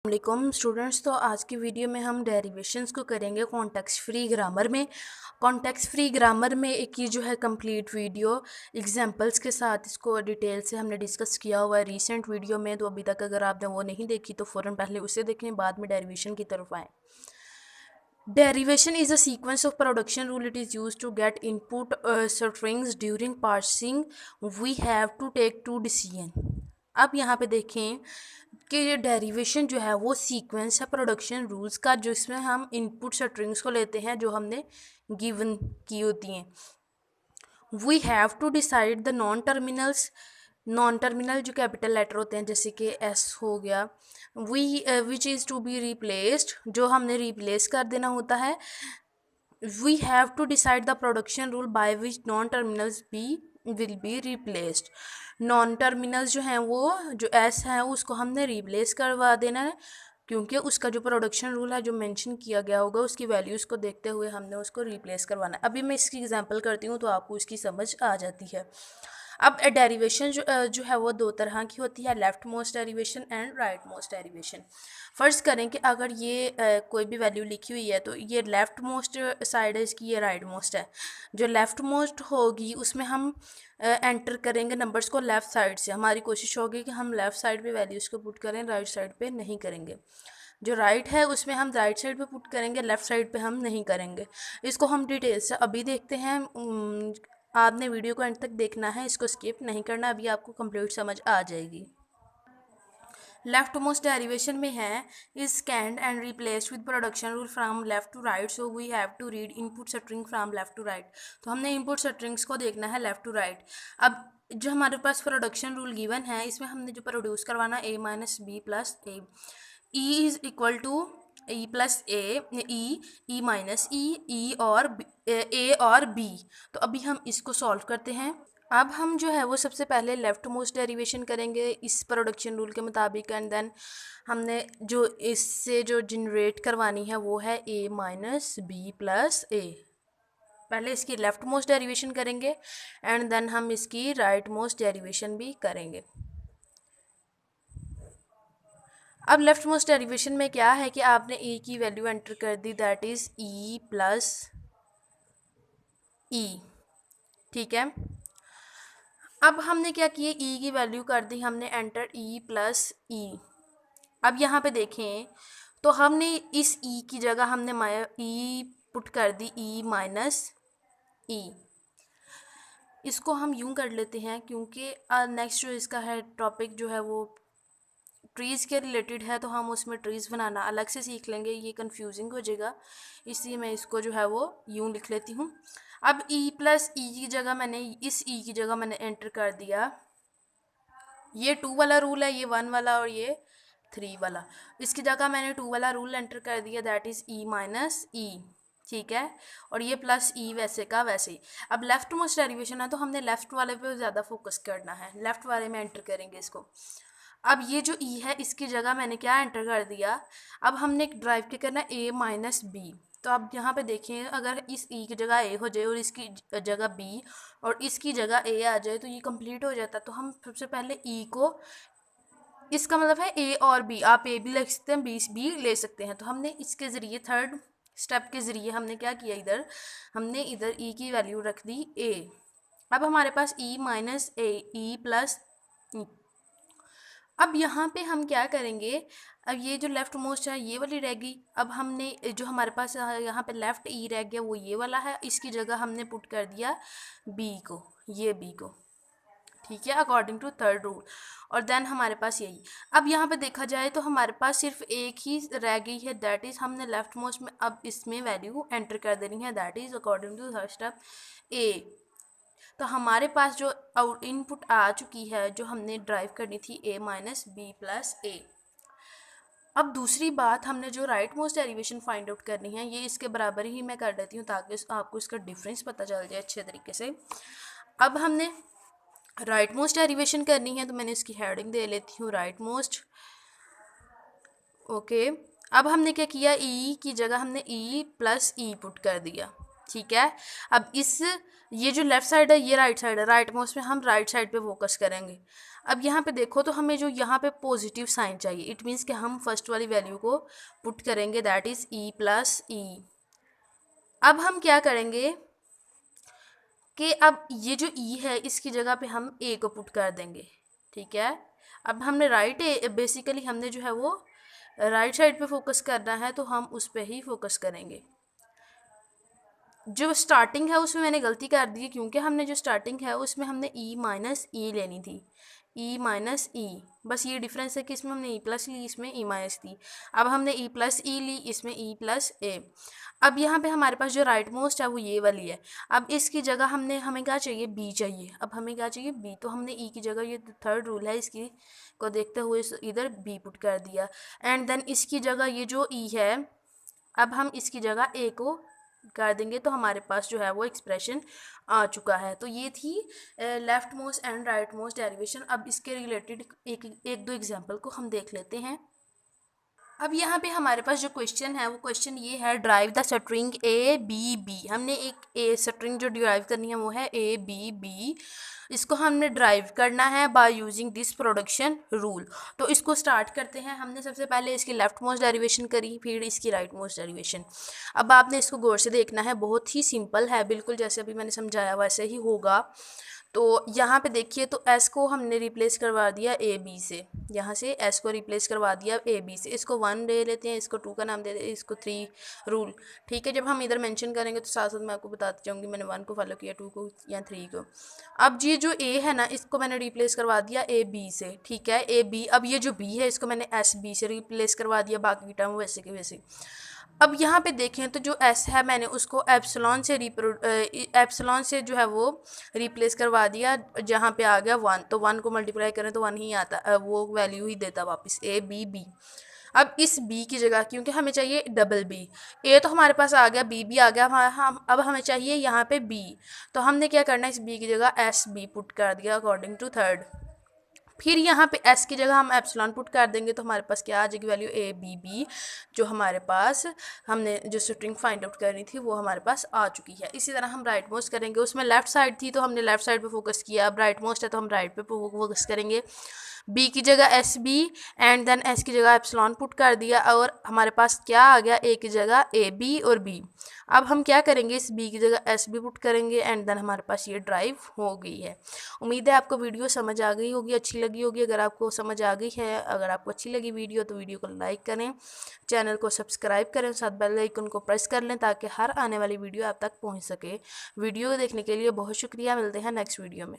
वालेकुम स्टूडेंट्स। तो आज की वीडियो में हम डेरिवेशंस को करेंगे कॉन्टेक्स्ट फ्री ग्रामर में। कॉन्टेक्स्ट फ्री ग्रामर में एक ये जो है कंप्लीट वीडियो एग्जांपल्स के साथ इसको डिटेल से हमने डिस्कस किया हुआ है रीसेंट वीडियो में। तो अभी तक अगर आपने वो नहीं देखी तो फ़ौरन पहले उसे देखें, बाद में डेरिवेशन की तरफ आएँ। Derivation is a sequence of production rule. It is used to get input strings during parsing. We have to take two decision. अब यहाँ पे देखें कि ये डेरिवेशन जो है वो सीक्वेंस है प्रोडक्शन रूल्स का, जिसमें हम इनपुट स्ट्रिंग्स को लेते हैं जो हमने गिवन की होती हैं। We have to decide the non terminal जो कैपिटल लेटर होते हैं, जैसे कि एस हो गया, which is to be replaced, जो हमने रिप्लेस कर देना होता है। We have to decide the production rule by which non terminals will be replaced. Non terminals जो हैं वो जो एस है उसको हमने रिप्लेस करवा देना है, क्योंकि उसका जो प्रोडक्शन रूल है जो मेंशन किया गया होगा उसकी वैल्यूज़ को देखते हुए हमने उसको रिप्लेस करवाना है। अभी मैं इसकी एग्जांपल करती हूँ तो आपको इसकी समझ आ जाती है। अब डेरिवेशन जो है वो दो तरह की होती है, left most derivation and right most derivation. फ़र्ज़ करें कि अगर ये कोई भी वैल्यू लिखी हुई है तो ये लेफ़्ट मोस्ट साइड है इसकी, ये राइट मोस्ट है। जो लेफ़्ट मोस्ट होगी उसमें हम एंटर करेंगे नंबर्स को लेफ़्ट साइड से। हमारी कोशिश होगी कि हम लेफ़्ट साइड पे वैल्यूज़ को पुट करें, राइट साइड पे नहीं करेंगे। जो राइट है उसमें हम राइट साइड पे पुट करेंगे, लेफ़्ट साइड पे हम नहीं करेंगे। इसको हम डिटेल से अभी देखते हैं। आपने वीडियो को एंड तक देखना है, इसको स्किप नहीं करना, अभी आपको कंप्लीट समझ आ जाएगी। लेफ्ट मोस्ट डेरिवेशन में है is scanned and replaced with production rule from left to right, so we have to read input string from left to right. तो हमने इनपुट स्ट्रिंग्स को देखना है लेफ्ट टू राइट। अब जो हमारे पास प्रोडक्शन रूल गिवन है इसमें हमने जो प्रोड्यूस करवाना A minus B plus A, E is equal to E plus E minus E और ए और बी। तो अभी हम इसको सॉल्व करते हैं। अब हम जो है वो सबसे पहले लेफ्ट मोस्ट डेरिवेशन करेंगे इस प्रोडक्शन रूल के मुताबिक, एंड देन हमने जो इससे जो जनरेट करवानी है वो है ए माइनस बी प्लस ए। पहले इसकी लेफ्ट मोस्ट डेरिवेशन करेंगे एंड देन हम इसकी राइट मोस्ट डेरिवेशन भी करेंगे। अब लेफ्ट मोस्ट डेरिवेशन में क्या है कि आपने ए की वैल्यू एंटर कर दी, दैट इज़ ई प्लस ई। ठीक है, अब हमने क्या किया, ई की वैल्यू कर दी हमने एंटर ई प्लस ई। अब यहाँ पे देखें तो हमने इस ई की जगह हमने ई पुट कर दी ई माइनस ई। इसको हम यूं कर लेते हैं क्योंकि नेक्स्ट जो इसका है टॉपिक जो है वो ट्रीज़ के रिलेटेड है, तो हम उसमें ट्रीज़ बनाना अलग से सीख लेंगे, ये कंफ्यूजिंग हो जाएगा, इसलिए मैं इसको जो है वो यूं लिख लेती हूँ। अब ई प्लस ई की जगह मैंने इस ई की जगह मैंने एंटर कर दिया, ये 2 वाला रूल है, ये 1 वाला और ये 3 वाला। इसकी जगह मैंने 2 वाला रूल एंटर कर दिया, दैट इज़ ई माइनस ई। ठीक है, और ये प्लस ई वैसे का वैसे ही। अब लेफ्ट मोस्ट डेरिवेशन है तो हमने लेफ्ट वाले पे ज़्यादा फोकस करना है, लेफ्ट वाले में एंटर करेंगे इसको। अब ये जो ई है इसकी जगह मैंने क्या एंटर कर दिया, अब हमने ड्राइव के करना ए माइनस बी। तो अब यहाँ पे देखें अगर इस ई की जगह ए हो जाए और इसकी जगह बी और इसकी जगह ए आ जाए तो ये कंप्लीट हो जाता। तो हम सबसे पहले ई को, इसका मतलब है ए और बी, आप ए भी लिख सकते हैं बी ले सकते हैं। तो हमने इसके ज़रिए थर्ड स्टेप के ज़रिए हमने क्या किया, इधर हमने इधर ई की वैल्यू रख दी ए। अब हमारे पास ई माइनस ए ई प्लस ई। अब यहाँ पे हम क्या करेंगे, अब ये जो लेफ़्ट मोस्ट है ये वाली रह गई। अब हमने जो हमारे पास यहाँ पे लेफ़्ट ई रह गया वो ये वाला है, इसकी जगह हमने पुट कर दिया बी को, ये बी को। ठीक है, अकॉर्डिंग टू थर्ड रूल। और देन हमारे पास यही। अब यहाँ पे देखा जाए तो हमारे पास सिर्फ एक ही रह गई है, दैट इज़ हमने लेफ़्ट मोस्ट में अब इसमें वैल्यू एंटर कर देनी है, that is according to third step A. तो हमारे पास जो आउट इनपुट आ चुकी है जो हमने ड्राइव करनी थी ए माइनस बी प्लस ए। अब दूसरी बात, हमने जो right most derivation find out करनी है ये इसके बराबर ही मैं कर देती हूँ ताकि आपको इसका डिफरेंस पता चल जाए अच्छे तरीके से। अब हमने राइट मोस्ट डेरिवेशन करनी है तो मैंने इसकी हेडिंग दे लेती हूँ राइट मोस्ट। ओके, अब हमने क्या किया, ई की जगह हमने ई प्लस ई पुट कर दिया। ठीक है। अब इस ये जो लेफ़्ट साइड है ये राइट साइड है, राइट मोस्ट में हम राइट साइड पे फोकस करेंगे। अब यहाँ पे देखो तो हमें जो यहाँ पे पॉजिटिव साइन चाहिए, इट मीन्स कि हम फर्स्ट वाली वैल्यू को पुट करेंगे, दैट इज़ ई प्लस ई। अब हम क्या करेंगे कि अब ये जो ई है इसकी जगह पे हम ए को पुट कर देंगे, ठीक है। अब हमने राइट बेसिकली हमने जो है वो राइट साइड पे फोकस करना है, तो हम उस पर ही फोकस करेंगे। जो स्टार्टिंग है उसमें मैंने गलती कर दी, क्योंकि हमने जो स्टार्टिंग है उसमें हमने ई माइनस ई लेनी थी, ई माइनस ई। बस ये डिफरेंस है कि इसमें हमने ई प्लस ली, इसमें ई माइनस ली। अब हमने ई प्लस ई ली, इसमें ई प्लस ए। अब यहाँ पे हमारे पास जो राइट मोस्ट है वो ये वाली है। अब इसकी जगह हमें क्या चाहिए, बी चाहिए। अब हमें क्या चाहिए, बी। तो हमने ई की जगह, ये थर्ड रूल है इसकी को देखते हुए इधर बी पुट कर दिया। एंड देन इसकी जगह ये जो ई है, अब हम इसकी जगह ए को कर देंगे, तो हमारे पास जो है वो एक्सप्रेशन आ चुका है। तो ये थी left most and right most derivation. अब इसके रिलेटेड एक दो एग्जांपल को हम देख लेते हैं। अब यहाँ पे हमारे पास जो क्वेश्चन है वो क्वेश्चन ये है, drive the string A B B. हमने एक ए स्ट्रिंग जो ड्राइव करनी है वो है ए बी बी। इसको हमने ड्राइव करना है by using this production rule. तो इसको स्टार्ट करते हैं। हमने सबसे पहले इसकी लेफ्ट मोस्ट डेरिवेशन करी, फिर इसकी राइट मोस्ट डेरिवेशन। अब आपने इसको गौर से देखना है, बहुत ही सिंपल है, बिल्कुल जैसे अभी मैंने समझाया वैसे ही होगा। तो यहाँ पे देखिए, तो एस को हमने रिप्लेस करवा दिया ए बी से, यहाँ से एस को रिप्लेस करवा दिया ए बी से। इसको 1 दे लेते हैं, इसको 2 का नाम दे देते हैं, इसको 3 रूल, ठीक है। जब हम इधर मेंशन करेंगे तो साथ साथ मैं आपको बताती जाऊँगी मैंने 1 को फॉलो किया, 2 को या 3 को। अब ये जो ए है ना, इसको मैंने रिप्लेस करवा दिया ए बी से, ठीक है, ए बी। अब ये जो बी है इसको मैंने एस बी से रिप्लेस करवा दिया, बाकी टर्म वैसे के वैसे। अब यहाँ पे देखें तो जो एस है मैंने उसको एप्सिलॉन से एप्सिलॉन से जो है वो रिप्लेस करवा दिया, जहाँ पे आ गया 1। तो 1 को मल्टीप्लाई करें तो 1 ही आता, वो वैल्यू ही देता वापस, ए बी बी। अब इस बी की जगह, क्योंकि हमें चाहिए डबल बी, ए तो हमारे पास आ गया, बी भी आ गया, हम अब हमें चाहिए यहाँ पे बी। तो हमने क्या करना है, इस बी की जगह एस बी पुट कर दिया अकॉर्डिंग टू थर्ड। फिर यहाँ पे एस की जगह हम एप्सिलॉन पुट कर देंगे, तो हमारे पास क्या आ जाएगी वैल्यू, ए बी बी। जो हमारे पास हमने जो स्ट्रिंग फाइंड आउट करनी थी वो हमारे पास आ चुकी है। इसी तरह हम राइट मोस्ट करेंगे, उसमें लेफ्ट साइड थी तो हमने लेफ्ट साइड पे फोकस किया, अब राइट मोस्ट है तो हम राइट पे फोकस करेंगे। बी की जगह S B and then S की जगह एप्सिलॉन पुट कर दिया, और हमारे पास क्या आ गया, ए की जगह ए बी और बी। अब हम क्या करेंगे, इस बी की जगह एस बी पुट करेंगे एंड देन हमारे पास ये ड्राइव हो गई है। उम्मीद है आपको वीडियो समझ आ गई होगी, अच्छी लगी होगी। अगर आपको समझ आ गई है, अगर आपको अच्छी लगी वीडियो तो वीडियो को लाइक करें, चैनल को सब्सक्राइब करें, साथ बेल आइकन को प्रेस कर लें ताकि हर आने वाली वीडियो आप तक पहुँच सके। वीडियो देखने के लिए बहुत शुक्रिया, मिलते हैं नेक्स्ट वीडियो में।